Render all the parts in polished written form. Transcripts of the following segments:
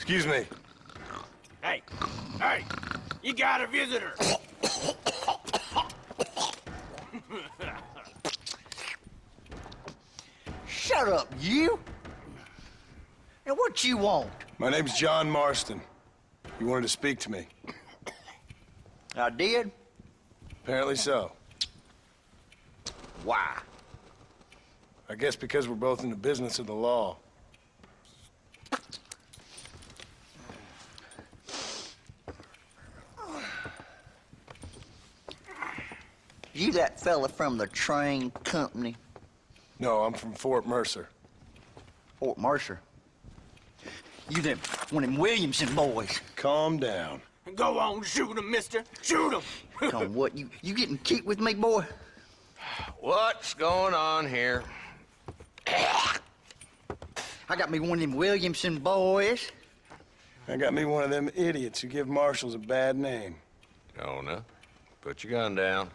Excuse me. Hey, hey, you got a visitor. Shut up, you! And what you want? My name's John Marston. You wanted to speak to me. I did? Apparently so. Why? I guess because we're both in the business of the law. You that fella from the train company? No, I'm from Fort Mercer. Fort Mercer? You them, one of them Williamson boys. Calm down. Go on, shoot him, mister. Shoot him. Come on, what, you getting cute with me, boy? What's going on here? I got me one of them Williamson boys. I got me one of them idiots who give marshals a bad name. Jonah, put your gun down.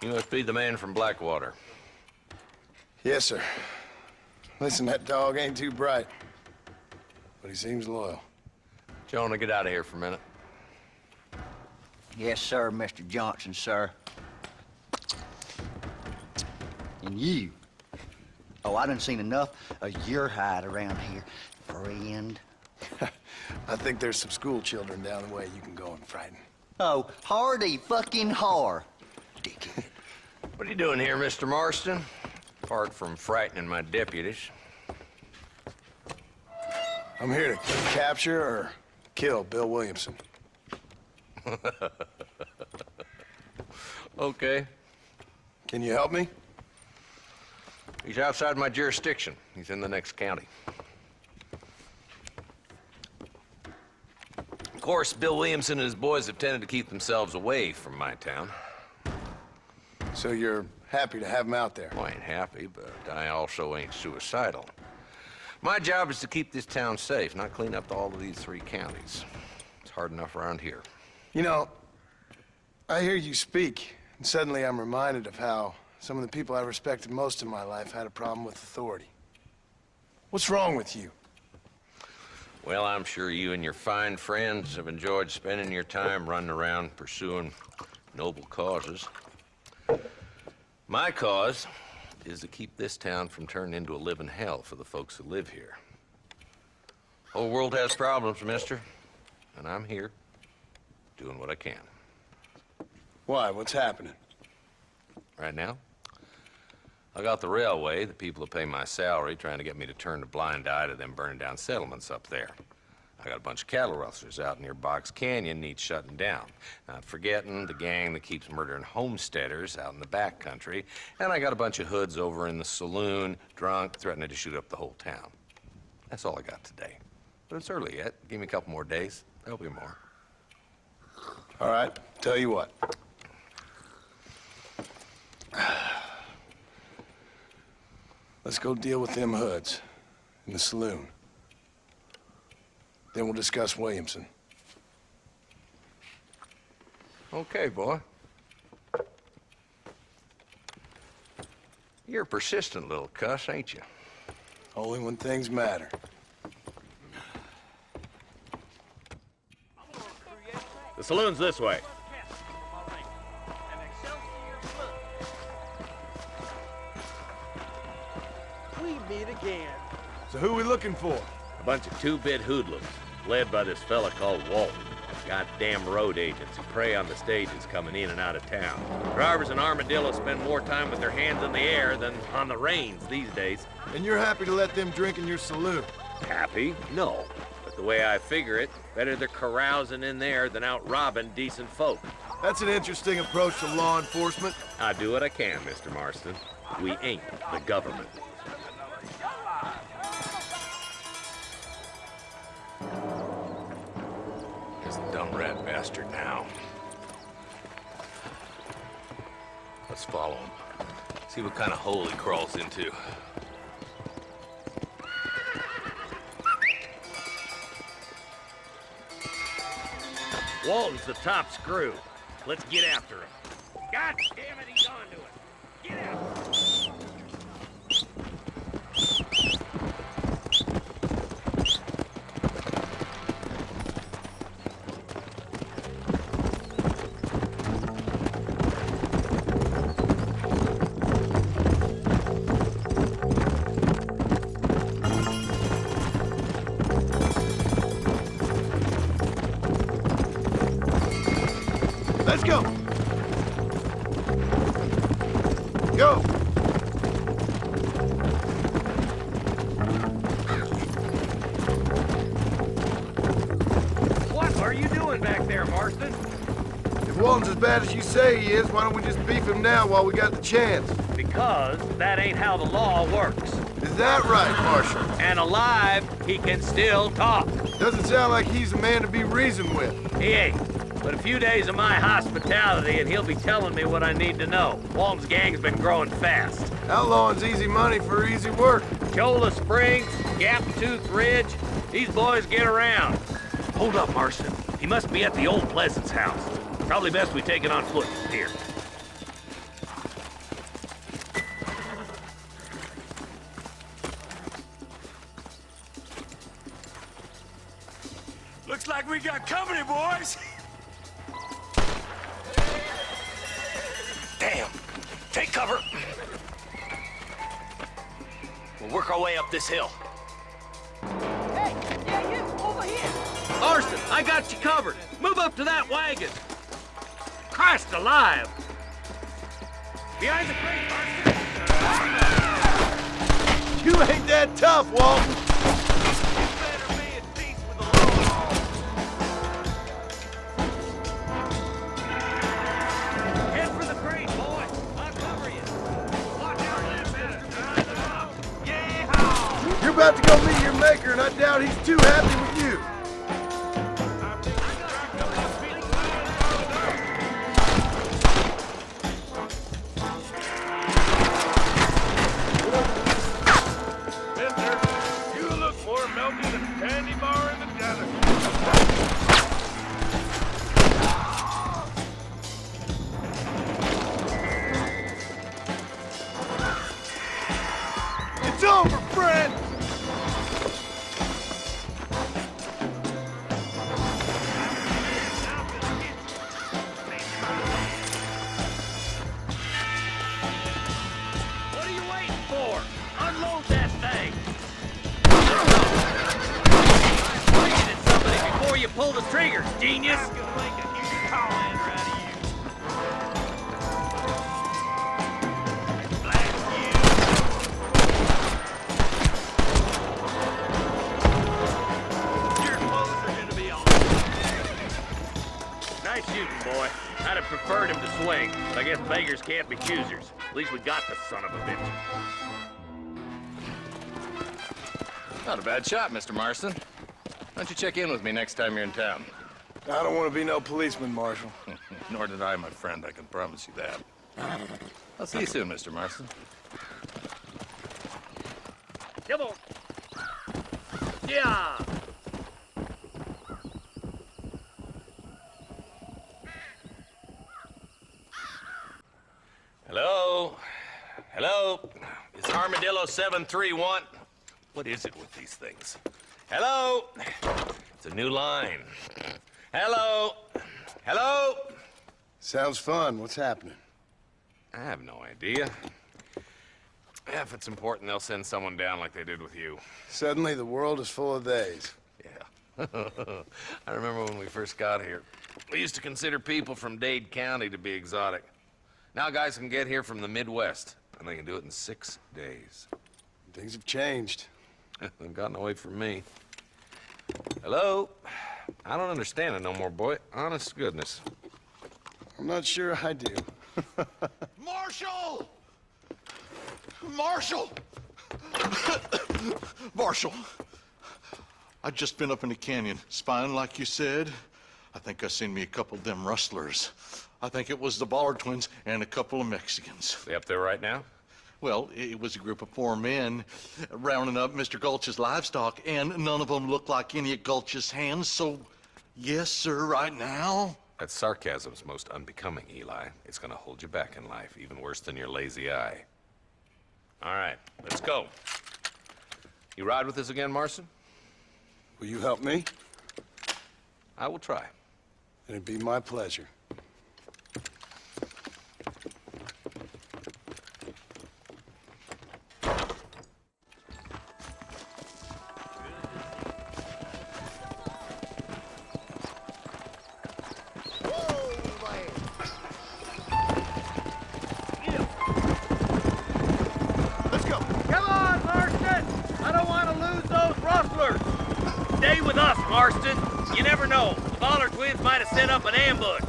You must be the man from Blackwater. Yes, sir. Listen, that dog ain't too bright, but he seems loyal. Jonah, get out of here for a minute. Yes, sir, Mr. Johnson, sir. And you. Oh, I done seen enough of your hide around here, friend. I think there's some school children down the way you can go and frighten. Oh, hardy fucking har. Dickhead. What are you doing here, Mr. Marston? Apart from frightening my deputies. I'm here to capture or kill Bill Williamson. Okay. Can you help me? He's outside my jurisdiction. He's in the next county. Of course, Bill Williamson and his boys have tended to keep themselves away from my town. So you're happy to have him out there? Well, I ain't happy, but I also ain't suicidal. My job is to keep this town safe, not clean up all of these 3 counties. It's hard enough around here. You know, I hear you speak, and suddenly I'm reminded of how some of the people I respected most in my life had a problem with authority. What's wrong with you? Well, I'm sure you and your fine friends have enjoyed spending your time running around pursuing noble causes. My cause is to keep this town from turning into a living hell for the folks who live here. Whole world has problems, mister, and I'm here doing what I can. Why? What's happening? Right now, I got the railway, the people who pay my salary, trying to get me to turn a blind eye to them burning down settlements up there. I got a bunch of cattle rustlers out near Box Canyon needs shutting down. Not forgetting the gang that keeps murdering homesteaders out in the back country. And I got a bunch of hoods over in the saloon, drunk, threatening to shoot up the whole town. That's all I got today. But it's early yet. Give me a couple more days. There'll be more. All right, tell you what. Let's go deal with them hoods in the saloon. Then we'll discuss Williamson. Okay, boy. You're a persistent little cuss, ain't you? Only when things matter. The saloon's this way. We meet again. So who are we looking for? A bunch of 2-bit hoodlums, led by this fella called Walton. Goddamn road agents who prey on the stages coming in and out of town. Drivers in Armadillo spend more time with their hands in the air than on the reins these days. And you're happy to let them drink in your saloon? Happy? No. But the way I figure it, better they're carousing in there than out robbing decent folk. That's an interesting approach to law enforcement. I do what I can, Mr. Marston. We ain't the government. This dumb rat bastard now. Let's follow him. See what kind of hole he crawls into. Walton's the top screw. Let's get after him. God damn it, he's onto it. Get after him. Let's go! Go! What are you doing back there, Marston? If Walton's as bad as you say he is, why don't we just beef him now while we got the chance? Because that ain't how the law works. Is that right, Marshal? And alive, he can still talk. Doesn't sound like he's a man to be reasoned with. He ain't. But a few days of my hospitality and he'll be telling me what I need to know. Walton's gang's been growing fast. Outlawing's easy money for easy work. Cholla Springs, Gap Tooth Ridge, these boys get around. Hold up, Marston. He must be at the old Pleasance house. Probably best we take it on foot from here. Looks like we got company, boys. Damn. Take cover. We'll work our way up this hill. Hey, yeah, you, over here! Marston, I got you covered. Move up to that wagon. Christ alive! Behind the crate, Marston! You ain't that tough, Walton. You better be at peace with the law. Head for the crate, boy. I'll cover you. Watch out, man. Tie them up. Yeah! You're about to go meet your maker, and I doubt he's too happy with you. Mister, you look more melty than a candy bar in the desert. It's over, friend. What are you waiting for? Unload that thing. Point it at somebody before you pull the triggers, genius. I'm gonna make a huge Highlander out of you. Blast you. Your clothes are gonna be all. Nice shooting, boy. I'd have preferred him to swing, but I guess beggars can't be choosers. At least we got the son of a bitch. Not a bad shot, Mr. Marston. Why don't you check in with me next time you're in town? I don't want to be no policeman, Marshal. Nor did I, my friend. I can promise you that. I'll see you soon, Mr. Marston. Come on. Yeah. Hello? Hello? It's Armadillo 731. What is it with these things? Hello? It's a new line. Hello? Hello? Sounds fun. What's happening? I have no idea. Yeah, if it's important, they'll send someone down like they did with you. Suddenly, the world is full of theys. Yeah. I remember when we first got here. We used to consider people from Dade County to be exotic. Now guys can get here from the Midwest, and they can do it in 6 days. Things have changed. They've gotten away from me. Hello? I don't understand it no more, boy. Honest to goodness. I'm not sure I do. Marshal! Marshal! Marshal! I've just been up in the canyon, spying like you said. I think I seen me a couple of them rustlers. I think it was the Ballard twins and a couple of Mexicans. They up there right now? Well, it was a group of 4 men rounding up Mr. Gulch's livestock, and none of them looked like any of Gulch's hands, so yes, sir, right now. That sarcasm's most unbecoming, Eli. It's gonna hold you back in life, even worse than your lazy eye. All right, let's go. You ride with us again, Marston? Will you help me? I will try. It'd be my pleasure. Stay with us, Marston. You never know. The Baller twins might have set up an ambush.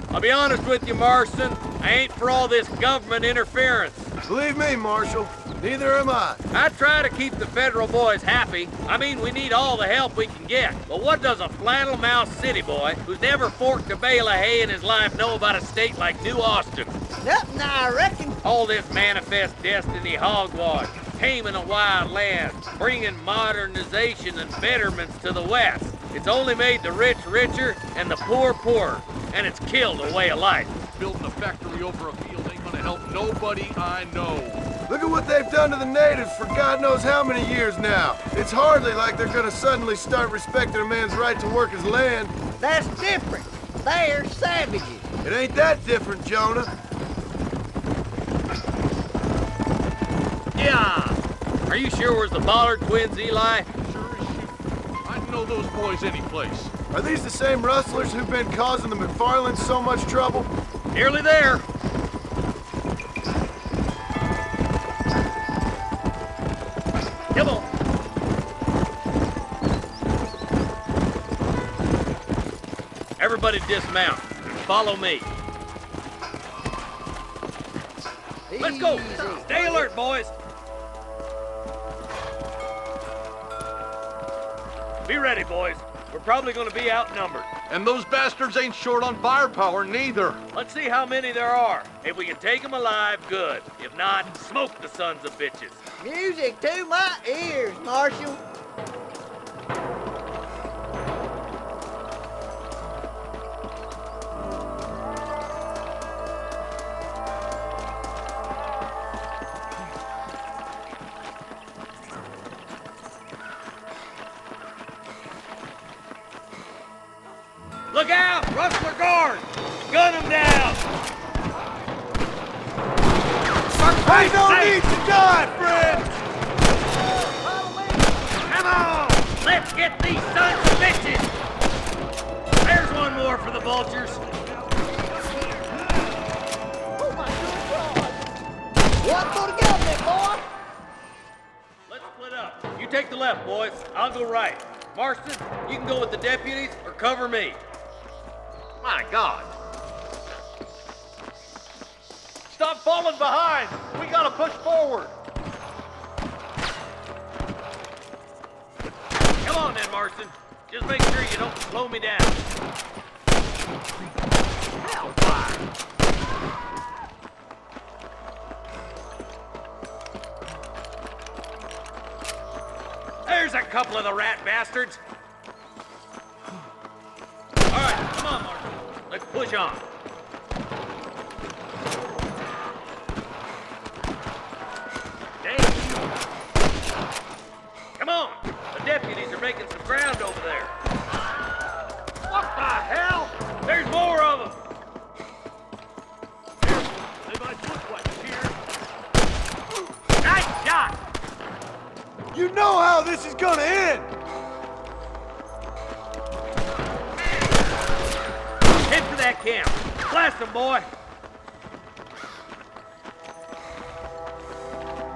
I'll be honest with you, Marston. I ain't for all this government interference. Believe me, Marshal, neither am I. I try to keep the federal boys happy. I mean, we need all the help we can get. But what does a flannel-mouthed city boy who's never forked a bale of hay in his life know about a state like New Austin? Nothing, I reckon. All this manifest destiny hogwash, taming a wild land, bringing modernization and betterments to the West. It's only made the rich richer and the poor poorer, and it's killed a way of life. Building a factory over a field ain't gonna help nobody I know. Look at what they've done to the natives for God knows how many years now. It's hardly like they're gonna suddenly start respecting a man's right to work his land. That's different. They're savages. It ain't that different, Jonah. Yeah! Are you sure it was the Baller twins, Eli? Sure as shoot. I'd know those boys any place. Are these the same rustlers who've been causing the MacFarlanes so much trouble? Nearly there. Come on. Everybody dismount. Follow me. Let's go. Stay alert, boys. Be ready, boys. We're probably going to be outnumbered. And those bastards ain't short on firepower, neither. Let's see how many there are. If we can take them alive, good. If not, smoke the sons of bitches. Music to my ears, Marshal. Look out! Rustler guard! Gun them down! Hey, no need to die, friend! Come on! Let's get these sons of bitches! There's one more for the vultures. Oh my God! What for the government, boy? Let's split up. You take the left, boys. I'll go right. Marston, you can go with the deputies or cover me. My God. Stop falling behind. We gotta push forward. Come on then, Marston. Just make sure you don't slow me down. Hellfire! There's a couple of the rat bastards. All right, come on, Marston. Let's push on. Damn. Come on. The deputies are making some ground over there. What the hell? There's more of them. They might look like here. Nice shot. You know how this is gonna end! Head for that camp. Blast them, boy.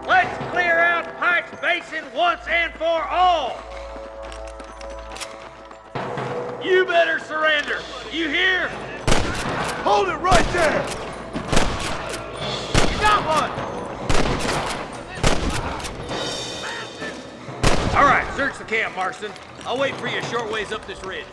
Let's clear out Pike's Basin once and for all. You better surrender. You hear? Hold it right there! You got one. All right, search the camp, Marston. I'll wait for you a short ways up this ridge.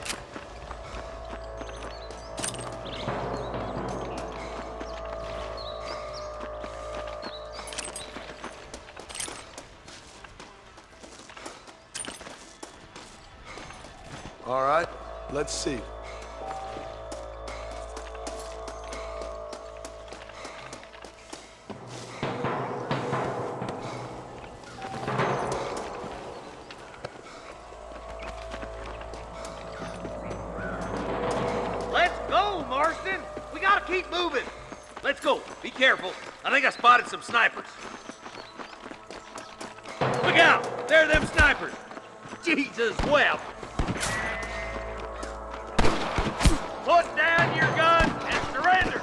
All right, let's see. Let's go, Marston. We gotta keep moving. Let's go. Be careful. I think I spotted some snipers. Look out! There are them snipers. Jesus wept. Put down your gun and surrender.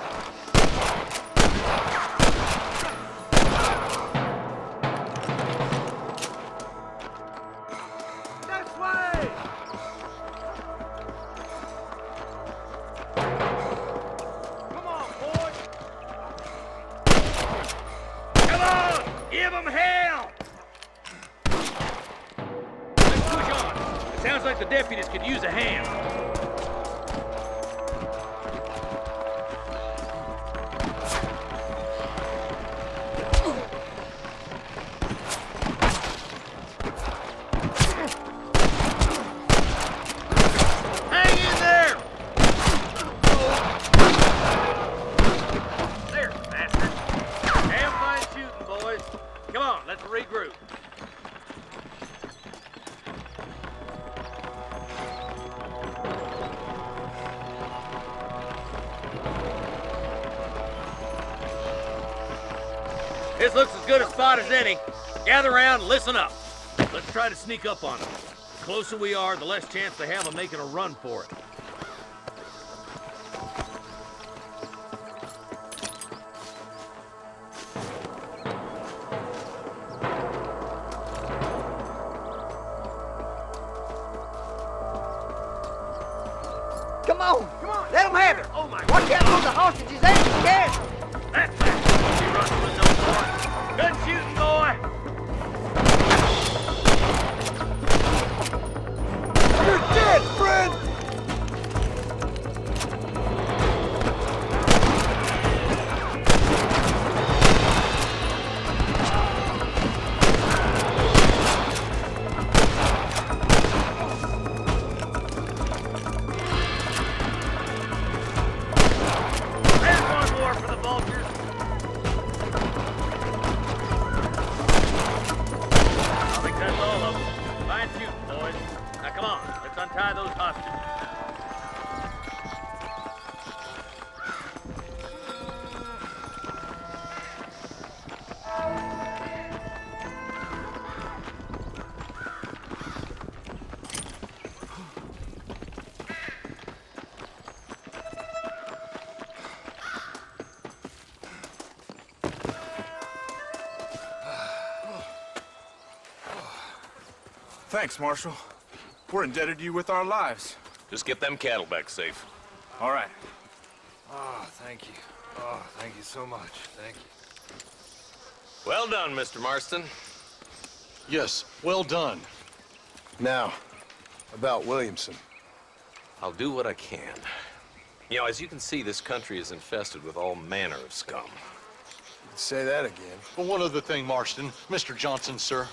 This way! deputies could use a hand. Hang in there! There, bastard. Damn fine shooting, boys. Come on, let's regroup. This looks as good a spot as any. Gather around and listen up. Let's try to sneak up on them. The closer we are, the less chance they have of making a run for it. Come on! Let them have it! Oh my Watch out for the hostages and the cash! That's that. He runs with his own boy. Good shooting, boy. You're dead, friend! There's one more for the vultures. I think that's all of them. Fine shooting, boys. Now come on, let's untie those hostages. Thanks, Marshal. We're indebted to you with our lives. Just get them cattle back safe. All right. Oh, thank you. Oh, thank you so much. Thank you. Well done, Mr. Marston. Yes, well done. Now, about Williamson. I'll do what I can. You know, as you can see, this country is infested with all manner of scum. Say that again. But one other thing, Marston. Mr. Johnson, sir.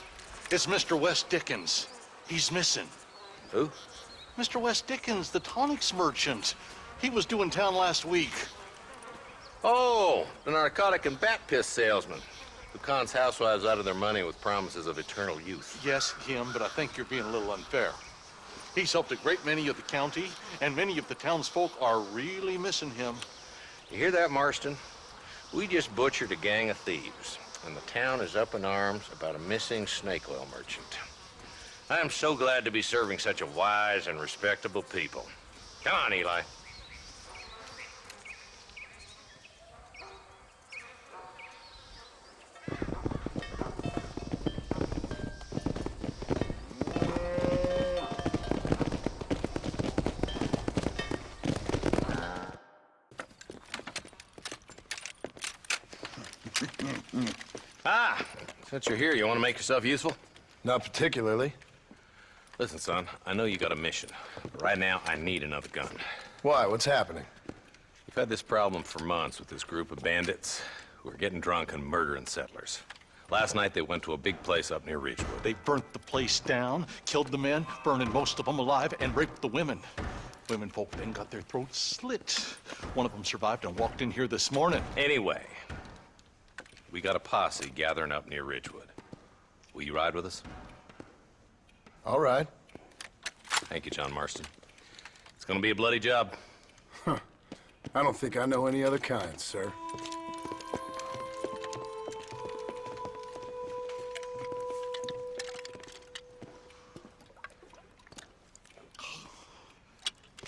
It's Mr. Wes Dickens. He's missing. Who? Mr. Wes Dickens, the tonics merchant. He was due in town last week. Oh, the narcotic and bat piss salesman who cons housewives out of their money with promises of eternal youth. Yes, him, but I think you're being a little unfair. He's helped a great many of the county, and many of the townsfolk are really missing him. You hear that, Marston? We just butchered a gang of thieves, and the town is up in arms about a missing snake oil merchant. I am so glad to be serving such a wise and respectable people. Come on, Eli. Since you're here, you want to make yourself useful? Not particularly. Listen, son, I know you got a mission, but right now I need another gun. Why? What's happening? We've had this problem for months with this group of bandits who are getting drunk and murdering settlers. Last night they went to a big place up near Ridgewood. They burnt the place down, killed the men, burning most of them alive, and raped the women. Women folk then got their throats slit. One of them survived and walked in here this morning. Anyway, we got a posse gathering up near Ridgewood. Will you ride with us? All right. Thank you, John Marston. It's gonna be a bloody job. I don't think I know any other kind, sir.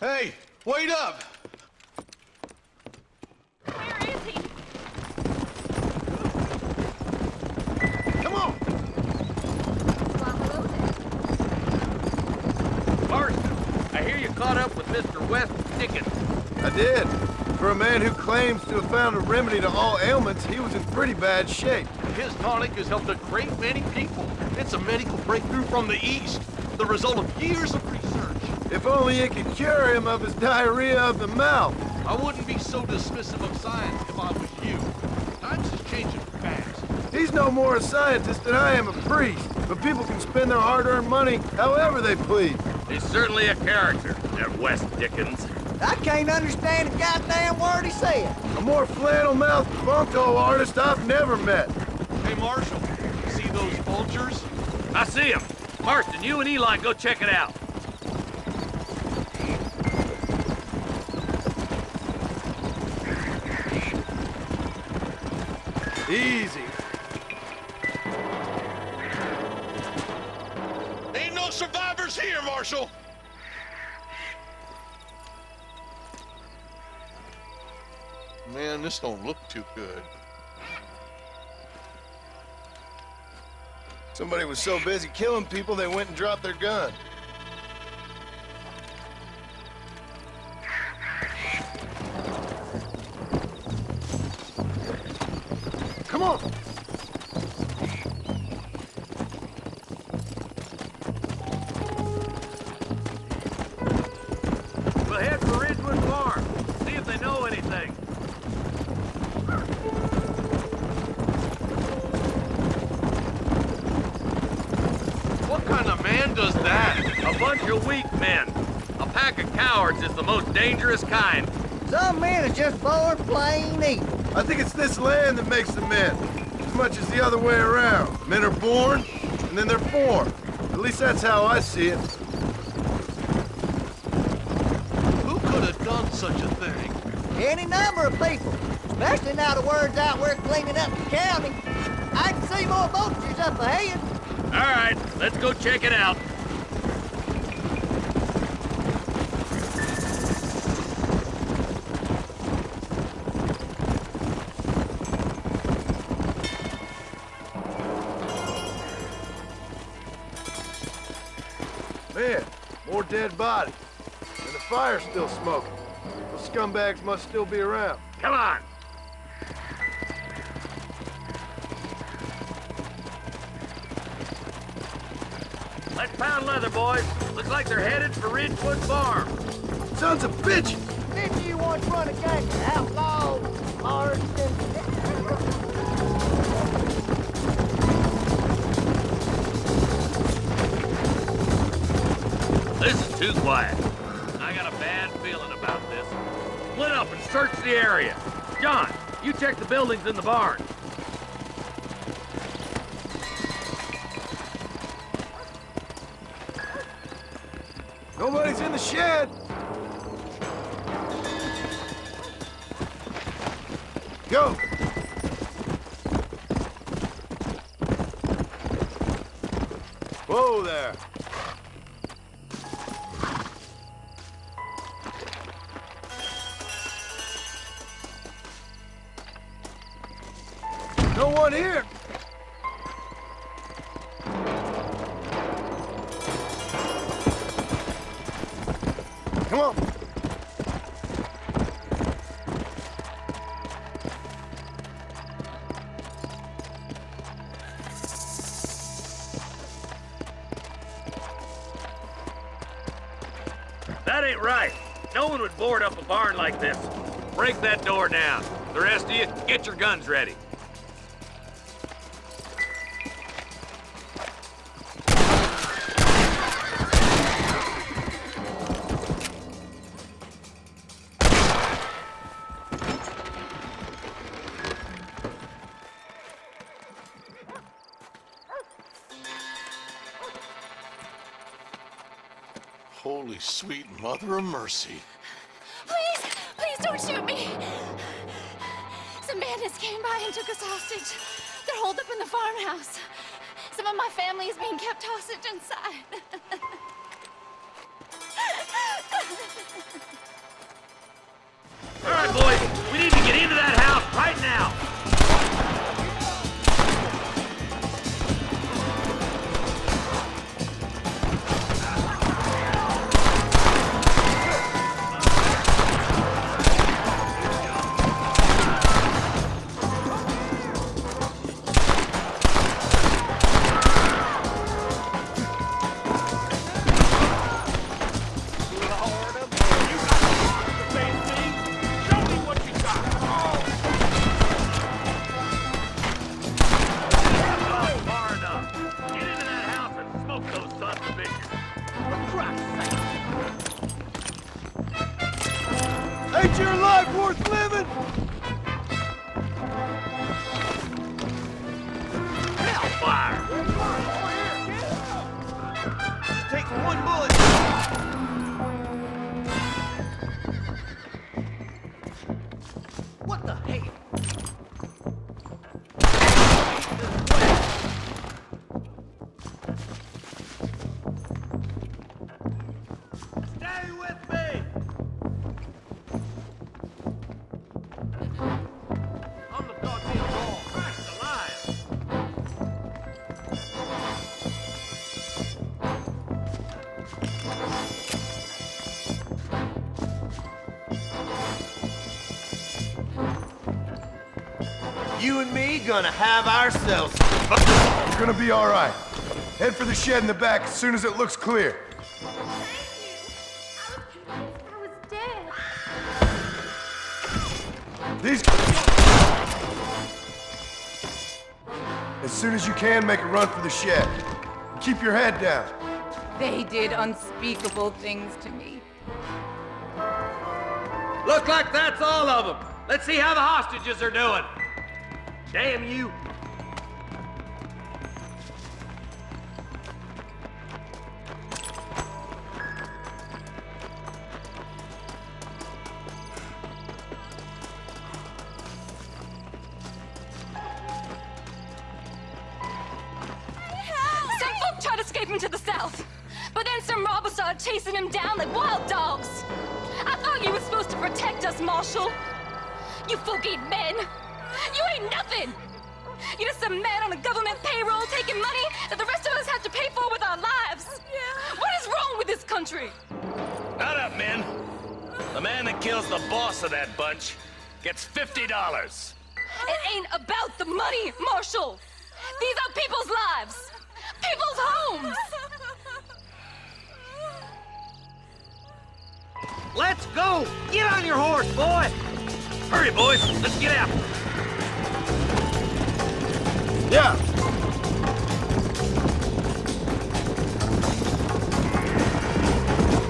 Hey, wait up! Where is he? Come on! Well, hello there. Marston, I hear you caught up with Mr. Wes Dickens. I did. For a man who claims to have found a remedy to all ailments, he was in pretty bad shape. His tonic has helped a great many people. It's a medical breakthrough from the East, the result of years of research. If only it could cure him of his diarrhea of the mouth. I wouldn't be so dismissive of science if I was you. Times is changing fast. He's no more a scientist than I am a priest. But people can spend their hard-earned money however they please. He's certainly a character, that West Dickens. I can't understand a goddamn word he said. A more flannel-mouthed bunko artist I've never met. Hey, Marshal, see those vultures? I see him. Marston, you and Eli go check it out. Easy. Ain't no survivors here, Marshal! Man, this don't look too good. Somebody was so busy killing people, they went and dropped their gun. Come on! We'll head for Ridgewood Farm. See if they know anything. What kind of man does that? A bunch of weak men. A pack of cowards is the most dangerous kind. Some men is just born plain evil. I think it's this land that makes the men, as much as the other way around. Men are born, and then they're formed. At least that's how I see it. Who could have done such a thing? Any number of people, especially now the word's out we're cleaning up the county. I can see more vultures up ahead. All right, let's go check it out. Man, more dead bodies. And the fire's still smoking. Those scumbags must still be around. Come on. Let's pound leather, boys. Looks like they're headed for Ridgewood Farm. Sons of bitches! Didn't you once run a gang of outlaws, Marston? This is too quiet. I got a bad feeling about this. Split up and search the area. John, you check the buildings in the barn. Nobody's in the shed! Go! Whoa there! No one here! Come on! That ain't right. No one would board up a barn like this. Break that door down. The rest of you, get your guns ready. Holy sweet mother of mercy. Please, please don't shoot me. Some bandits came by and took us hostage. They're holed up in the farmhouse. Some of my family is being kept hostage inside. All right, boys, we need to get into that house right now. Ain't your life worth living? Hellfire! Just take one bullet. What the hell? Stay with me! On the goddamn wall. Christ alive! You and me gonna have ourselves. It's gonna be all right. Head for the shed in the back as soon as it looks clear. Thank you. I was dead. These. As soon as you can, make a run for the shed. Keep your head down. They did unspeakable things to me. Look like that's all of them. Let's see how the hostages are doing. Damn you. Some folk tried escaping to the south, but then some robbers started chasing him down like wild dogs. I thought you were supposed to protect us, Marshal. You folk ain't men. You ain't nothing. You're just a man on a government payroll taking money that the rest of us have to pay for with our lives. What is wrong with this country? Not up, men. The man that kills the boss of that bunch gets $50. It ain't about the money, Marshal. These are people's lives, people's homes. Let's go! Get on your horse, boy! Hurry, boys. Let's get out. Yeah.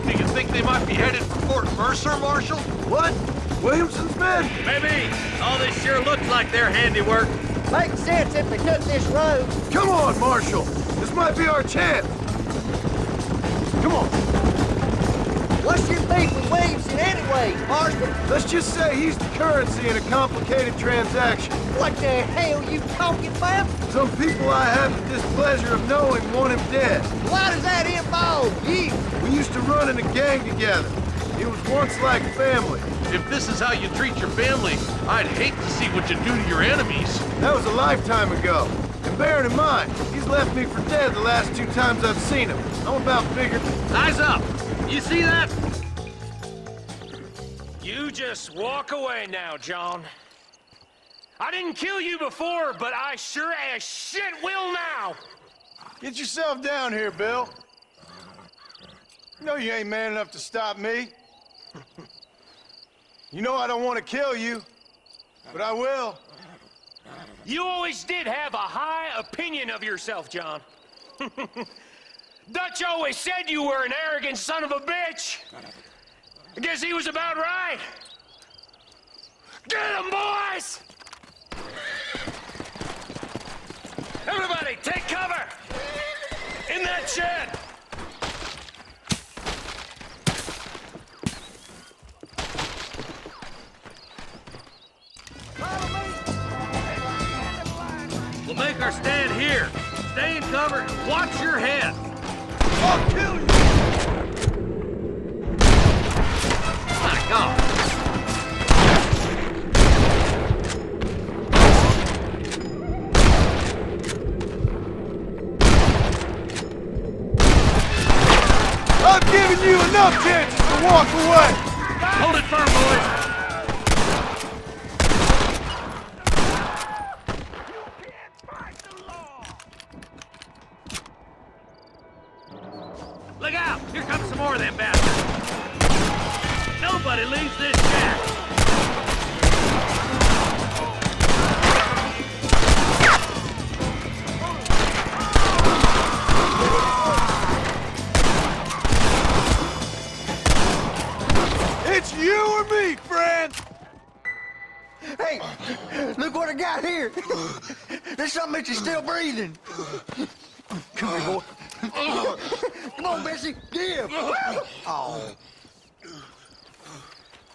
Do you think they might be headed for Fort Mercer, Marshal? What? Williamson's men? Maybe. All this sure looks like their handiwork. Makes sense if they took this road. Come on, Marshal. This might be our chance. Come on. What's your beef with Williamson anyway, Marston? Let's just say he's the currency in a complicated transaction. What the hell you talking about? Some people I have the displeasure of knowing want him dead. Why does that involve you? We used to run in a gang together. It was once like family. If this is how you treat your family, I'd hate to see what you do to your enemies. That was a lifetime ago. And bearing in mind, he's left me for dead the last 2 times I've seen him. I'm about figured. Eyes up! You see that? You just walk away now, John. I didn't kill you before, but I sure as shit will now. Get yourself down here, Bill. You know you ain't man enough to stop me. You know I don't want to kill you, but I will. You always did have a high opinion of yourself, John. Dutch always said you were an arrogant son of a bitch. I guess he was about right. Get him, boys! Everybody, take cover! In that shed! We'll make our stand here. Stay in cover and watch your head. I'll kill you! My God! I've given you enough chances to walk away! Hold it firm, boys! Look out! Here comes some more of them bastards! Nobody leaves this shack! Wait! Look what I got here! There's something that you're still breathing. Come here, boy. Come on, Bessie, give! Oh.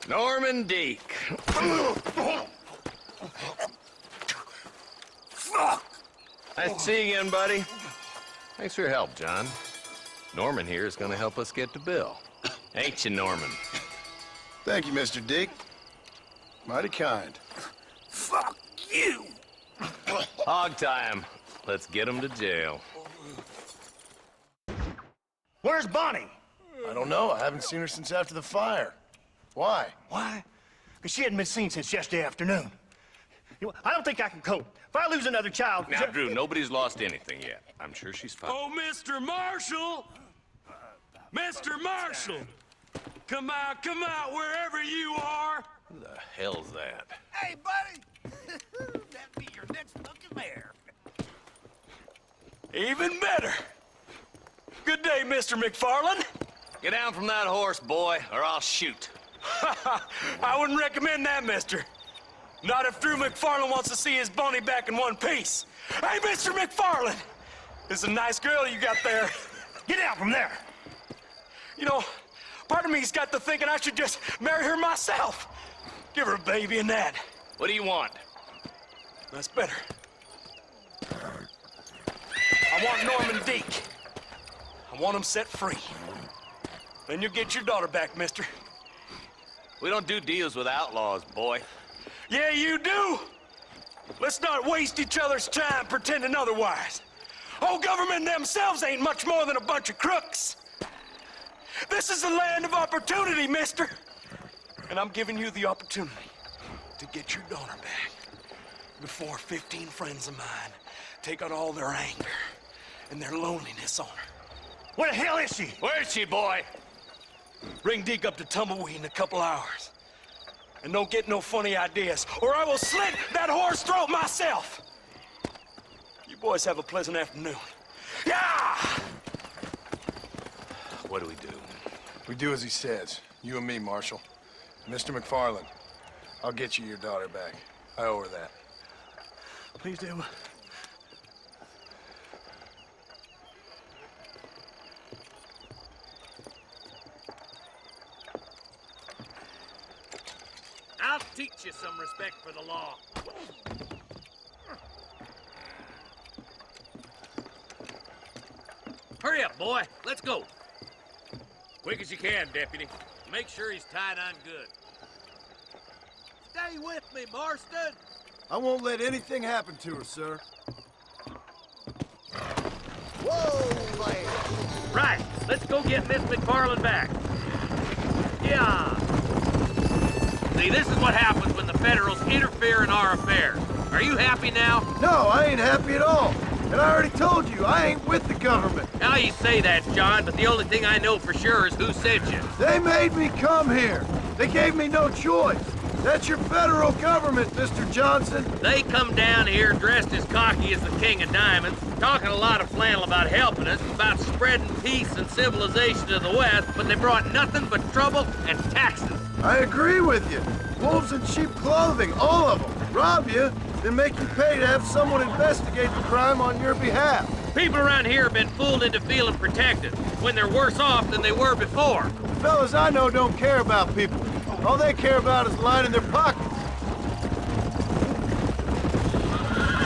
Norman Deek. Fuck! Nice to see you again, buddy. Thanks for your help, John. Norman here is gonna help us get to Bill. Ain't you, Norman? Thank you, Mr. Deek. Mighty kind. Fuck you! Hog time. Let's get him to jail. Where's Bonnie? I don't know. I haven't seen her since after the fire. Why? Why? Because she hadn't been seen since yesterday afternoon. You know, I don't think I can cope. If I lose another child... Now, Drew, nobody's lost anything yet. I'm sure she's fine. Oh, Mr. Marshall! Mr. Marshall! Come out, wherever you are! Who the hell's that? Hey, buddy! That'd be your next fucking mare. Even better. Good day, Mr. MacFarlane. Get down from that horse, boy, or I'll shoot. I wouldn't recommend that, mister. Not if Drew MacFarlane wants to see his Bonnie back in one piece. Hey, Mr. MacFarlane! This is a nice girl you got there. Get out from there! You know, part of me's got to thinking I should just marry her myself. Give her a baby and that. What do you want? That's better. I want Norman Deek. I want him set free. Then you'll get your daughter back, mister. We don't do deals with outlaws, boy. Yeah, you do! Let's not waste each other's time pretending otherwise. Old government themselves ain't much more than a bunch of crooks. This is the land of opportunity, mister. And I'm giving you the opportunity to get your daughter back before 15 friends of mine take out all their anger and their loneliness on her. Where the hell is she? Where is she, boy? Bring Deke up to Tumbleweed in a couple hours. And don't get no funny ideas, or I will slit that horse throat myself. You boys have a pleasant afternoon. Yeah! What do we do? We do as he says. You and me, Marshal. Mr. MacFarlane, I'll get you your daughter back. I owe her that. Please do. I'll teach you some respect for the law. Hurry up, boy. Let's go. Quick as you can, Deputy. Make sure he's tied on good. Stay with me, Marston. I won't let anything happen to her, sir. Whoa, man. Right. Let's go get Miss MacFarlane back. Yeah. See, this is what happens when the Federals interfere in our affairs. Are you happy now? No, I ain't happy at all. And I already told you, I ain't with the government. Now you say that, John, but the only thing I know for sure is who sent you. They made me come here. They gave me no choice. That's your federal government, Mr. Johnson. They come down here dressed as cocky as the King of Diamonds, talking a lot of flannel about helping us, about spreading peace and civilization to the West, but they brought nothing but trouble and taxes. I agree with you. Wolves in sheep clothing, all of them. Rob you, then make you pay to have someone investigate the crime on your behalf. People around here have been fooled into feeling protected, when they're worse off than they were before. The fellas I know don't care about people. All they care about is lining their pockets.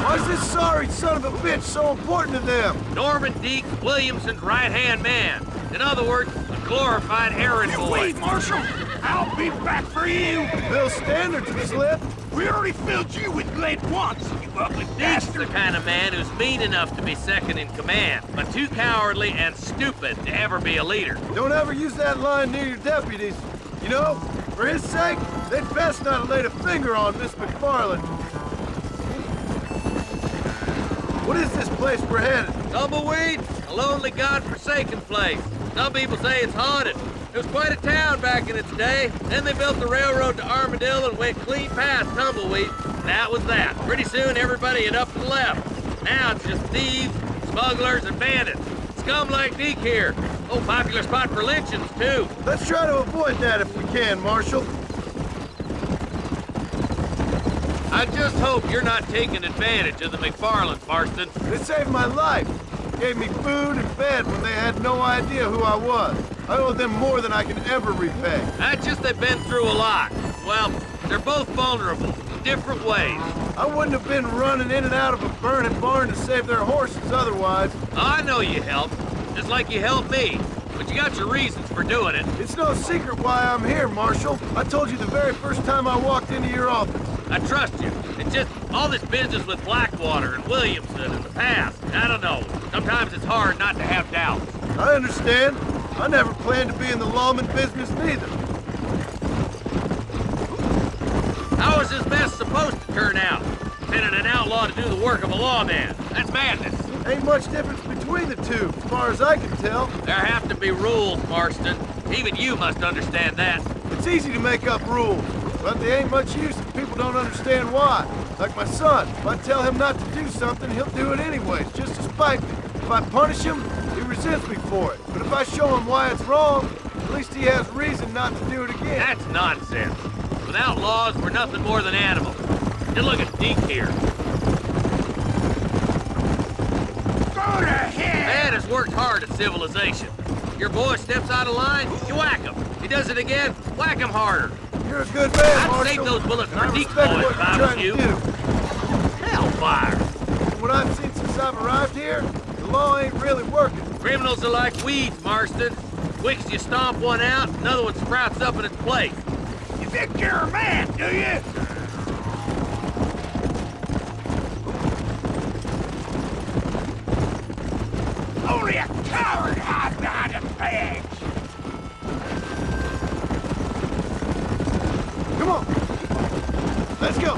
Why's this sorry son of a bitch so important to them? Norman Deek, Williamson's right-hand man. In other words, a glorified errand boy. Wait, Marshal! I'll be back for you! Bill's standards were slipped. We already filled you with lead once, you ugly Deek's bastard! the kind of man who's mean enough to be second in command, but too cowardly and stupid to ever be a leader. Don't ever use that line near your deputies. You know, for his sake, they'd best not have laid a finger on Miss MacFarlane. What is this place we're headed? Tumbleweed, a lonely, god-forsaken place. Some people say it's haunted. It was quite a town back in its day. Then they built the railroad to Armadillo and went clean past Tumbleweed. That was that. Pretty soon everybody had up and left. Now it's just thieves, smugglers, and bandits. Scum like Deke here. Oh, popular spot for lynchings, too. Let's try to avoid that if we can, Marshal. I just hope you're not taking advantage of the MacFarlanes, Marston. They saved my life. Gave me food and bed when they had no idea who I was. I owe them more than I can ever repay. That's just they've been through a lot. Well, they're both vulnerable in different ways. I wouldn't have been running in and out of a burning barn to save their horses otherwise. I know you helped, just like you helped me. But you got your reasons for doing it. It's no secret why I'm here, Marshal. I told you the very first time I walked into your office. I trust you. It's just all this business with Blackwater and Williamson in the past. I don't know. Sometimes it's hard not to have doubts. I understand. I never planned to be in the lawman business neither. How is this mess supposed to turn out? Sending an outlaw to do the work of a lawman. That's madness. Ain't much difference between the two, as far as I can tell. There have to be rules, Marston. Even you must understand that. It's easy to make up rules, but they ain't much use if people don't understand why. Like my son, if I tell him not to do something, he'll do it anyways, just to spite me. If I punish him, he resents me for it. But if I show him why it's wrong, at least he has reason not to do it again. That's nonsense. Without laws, we're nothing more than animals. Just look at Deke here. Go to hell! Man has worked hard at civilization. Your boy steps out of line, you whack him. He does it again, whack him harder. You're a good man, I'd Marshal. save those bullets for I Deke respect boys what if you're I was trying to you. do. Hellfire. From what I've seen since I've arrived here, the law ain't really working. Criminals are like weeds, Marston. Quick as you stomp one out, another one sprouts up in its place. You think you're a man, do you? Only a coward hides behind a badge. Come on. Let's go.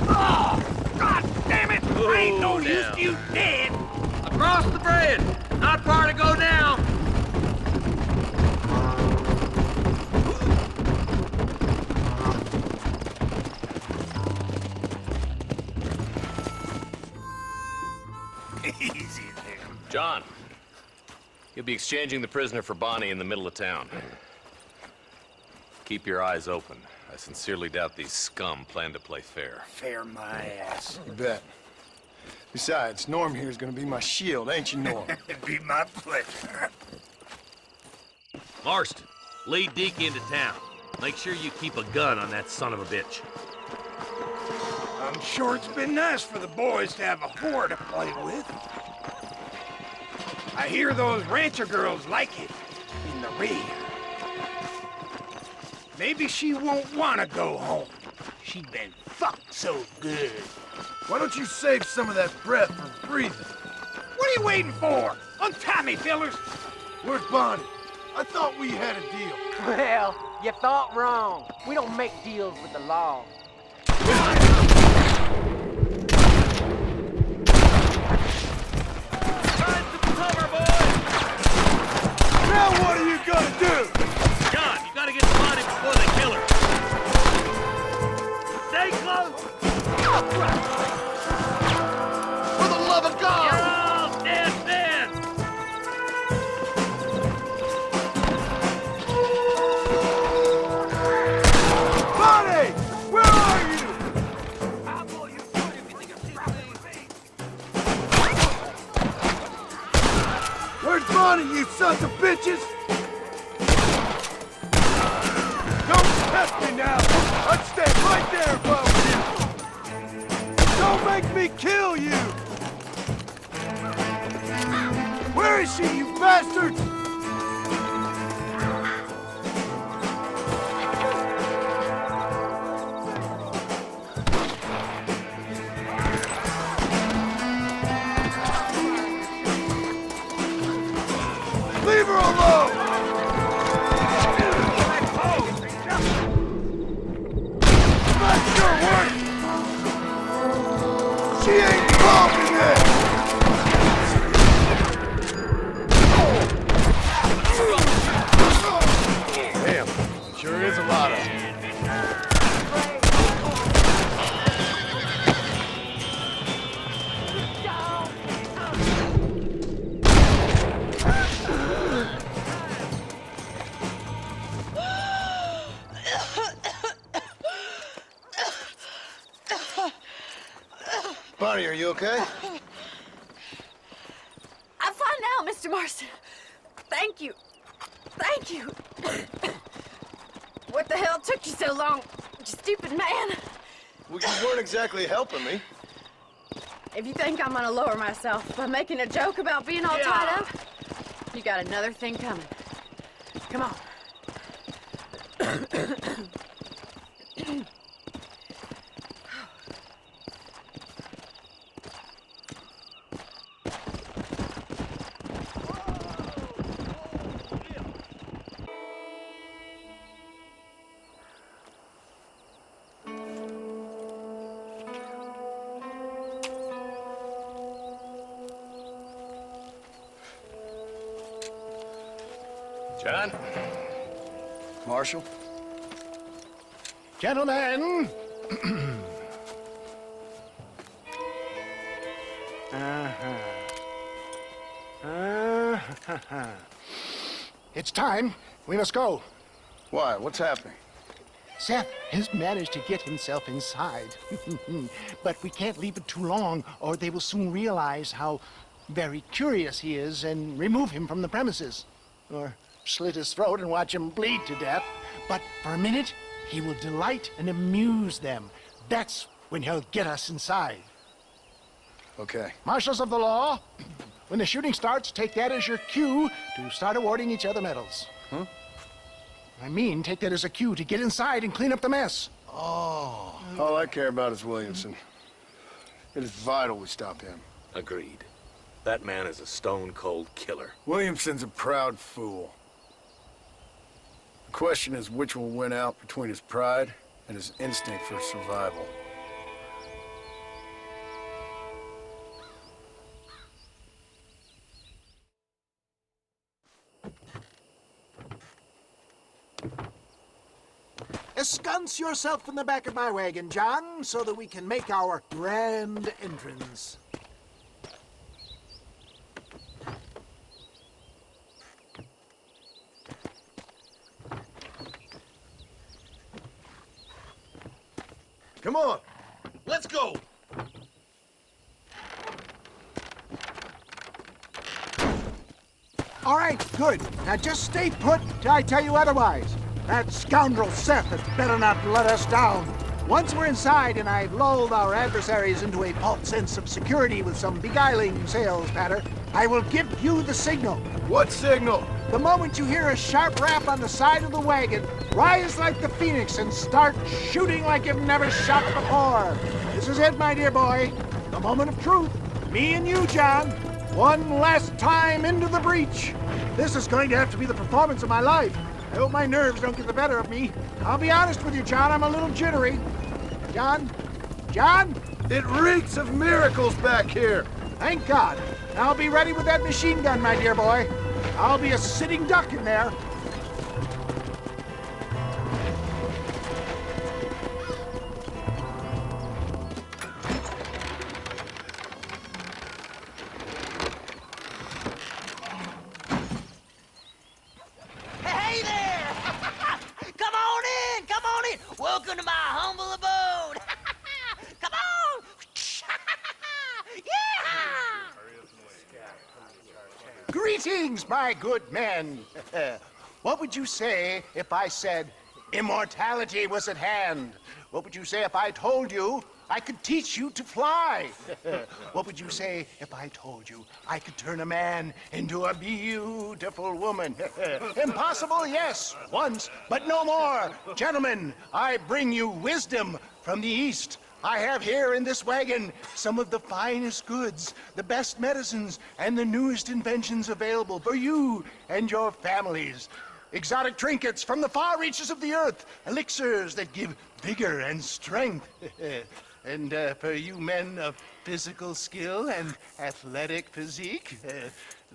Oh, God damn it! I ain't no use down. to you dead. Across the bridge. Not far to go now. Easy there. John, you'll be exchanging the prisoner for Bonnie in the middle of town. Keep your eyes open. I sincerely doubt these scum plan to play fair. Fair my ass. You bet. Besides, Norm here is gonna be my shield, ain't you, Norm? It'd be my pleasure. Marston, lead Deke into town. Make sure you keep a gun on that son of a bitch. I'm sure it's been nice for the boys to have a whore to play with. I hear those rancher girls like it in the rear. Maybe she won't want to go home. She's been fucked so good. Why don't you save some of that breath for breathing? What are you waiting for? Untie me, fellers. Where's Bonnie? I thought we had a deal. Well, you thought wrong. We don't make deals with the law. Now what are you gonna do? John, you gotta get the body before they kill her. Stay close. For the love of God! You're all dead then. Bonnie! Where are you? Where's Bonnie, you sons of bitches? Don't test me now! I'd stay right there if I were you! Don't make me kill you! Where is she, you bastards? Leave her alone! Not sure what. She ain't involved in this! Damn, sure is a lot of them. Bonnie, are you okay? I'm fine now, Mr. Marston. Thank you. Thank you. What the hell took you so long, you stupid man? Well, you weren't exactly helping me. If you think I'm gonna lower myself by making a joke about being all tied up, you got another thing coming. Come on. John? Marshal? Gentlemen! It's time. We must go. Why? What's happening? Seth has managed to get himself inside. But we can't leave it too long, or they will soon realize how very curious he is and remove him from the premises. Or slit his throat and watch him bleed to death. But for a minute, he will delight and amuse them. That's when he'll get us inside. Okay. Marshals of the law, when the shooting starts, take that as your cue to start awarding each other medals. Huh? I mean, take that as a cue to get inside and clean up the mess. Oh. All I care about is Williamson. It is vital we stop him. Agreed. That man is a stone-cold killer. Williamson's a proud fool. The question is which will win out between his pride and his instinct for survival. Ensconce yourself in the back of my wagon, John, so that we can make our grand entrance. Come on, let's go. All right, good. Now just stay put till I tell you otherwise. That scoundrel Seth had better not let us down. Once we're inside and I've lulled our adversaries into a false sense of security with some beguiling sales patter, I will give you the signal. What signal? The moment you hear a sharp rap on the side of the wagon, rise like the phoenix and start shooting like you've never shot before. This is it, my dear boy. The moment of truth. Me and you, John. One last time into the breach. This is going to have to be the performance of my life. I hope my nerves don't get the better of me. I'll be honest with you, John, I'm a little jittery. John? John? It reeks of miracles back here. Thank God. I'll be ready with that machine gun, my dear boy. I'll be a sitting duck in there. Hey there! Come on in! Come on in! Welcome to my humble abode! Come on! Yeah! Greetings, my good men. What would you say if I said immortality was at hand? What would you say if I told you I could teach you to fly? What would you say if I told you I could turn a man into a beautiful woman? Impossible, yes, once, but no more. Gentlemen, I bring you wisdom from the East. I have here in this wagon some of the finest goods, the best medicines, and the newest inventions available for you and your families. Exotic trinkets from the far reaches of the earth, elixirs that give vigor and strength. And for you men of physical skill and athletic physique,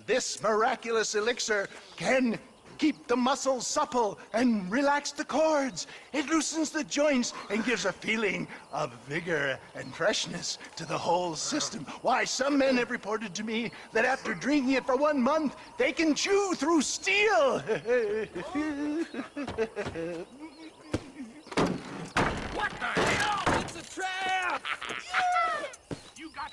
this miraculous elixir can keep the muscles supple and relax the cords. It loosens the joints and gives a feeling of vigor and freshness to the whole system. Why, some men have reported to me that after drinking it for 1 month, they can chew through steel. What the hell? It's a trap! You got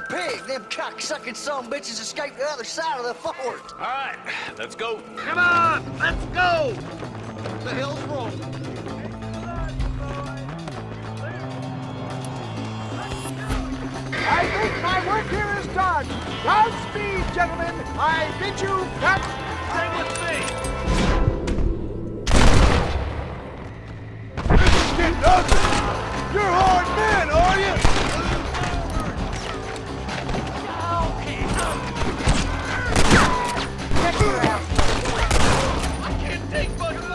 pig. Them cocksucking son bitches escaped the other side of the fort. All right, let's go. Come on, let's go. The hell's wrong? I think my work here is done. Godspeed, gentlemen. I bid you back. Stay with me. This is getting ugly. You're hard men, are you? I can't take much more.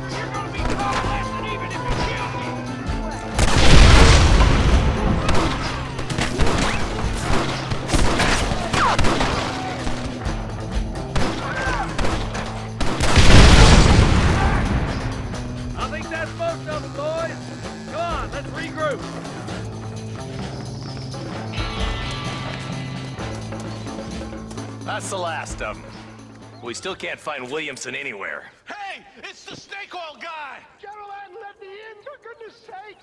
You're gonna be convalescent even if you kill me. I think that's most of them, boys. Come on, let's regroup. That's the last of them. We still can't find Williamson anywhere. Hey, it's the snake oil guy! Gentlemen, let me in, for goodness sake.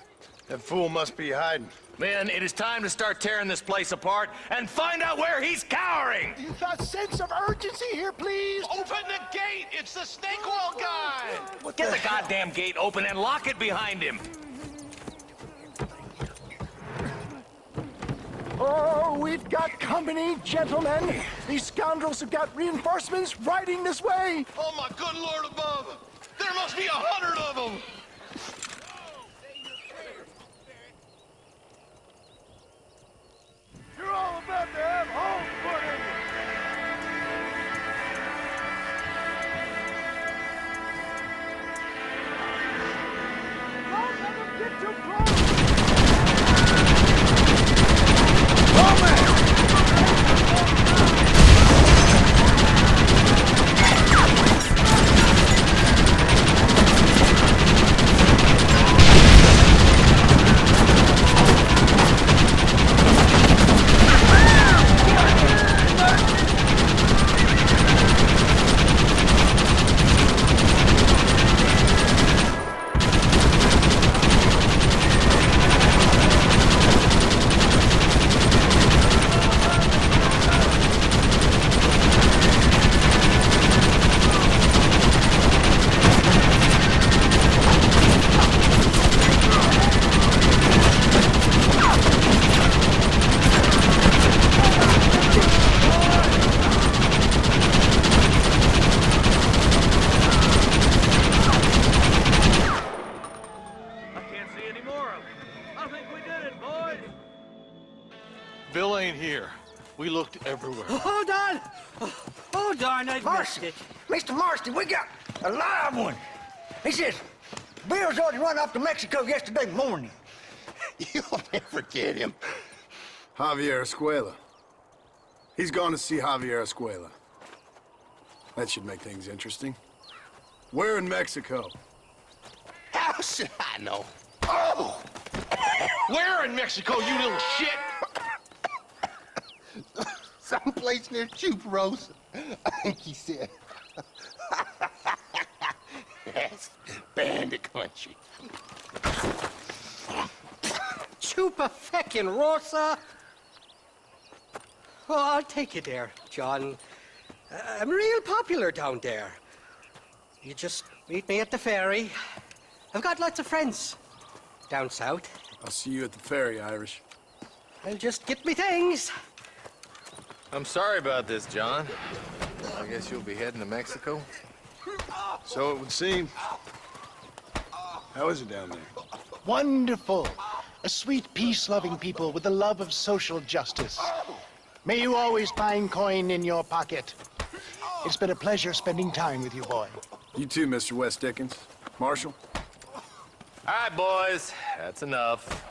That fool must be hiding. Men, it is time to start tearing this place apart and find out where he's cowering! The sense of urgency here, please. Open the gate! It's the snake oil guy! Get the goddamn gate open and lock it behind him! Oh, we've got company, gentlemen. These scoundrels have got reinforcements riding this way. Oh my good Lord above! There must be 100 of them! You're all about to have home put in you. Don't let them get too close. Bill ain't here. We looked everywhere. Hold on. Hold on, I missed it. Mr. Marston, we got a live one. He says, Bill's already run off to Mexico yesterday morning. You'll never get him. Javier Escuela. He's gone to see Javier Escuela. That should make things interesting. Where in Mexico? How should I know? Oh! Where in Mexico, you little shit? Someplace near Chuparosa, I think he said. That's bandit country. Chupa-feckin'-rosa? Oh, I'll take you there, John. I'm real popular down there. You just meet me at the ferry. I've got lots of friends down south. I'll see you at the ferry, Irish. I'll just get me things. I'm sorry about this, John. I guess you'll be heading to Mexico? So it would seem. How is it down there? Wonderful. A sweet, peace-loving people with the love of social justice. May you always find coin in your pocket. It's been a pleasure spending time with you, boy. You too, Mr. West Dickens. Marshal? All right, boys. That's enough.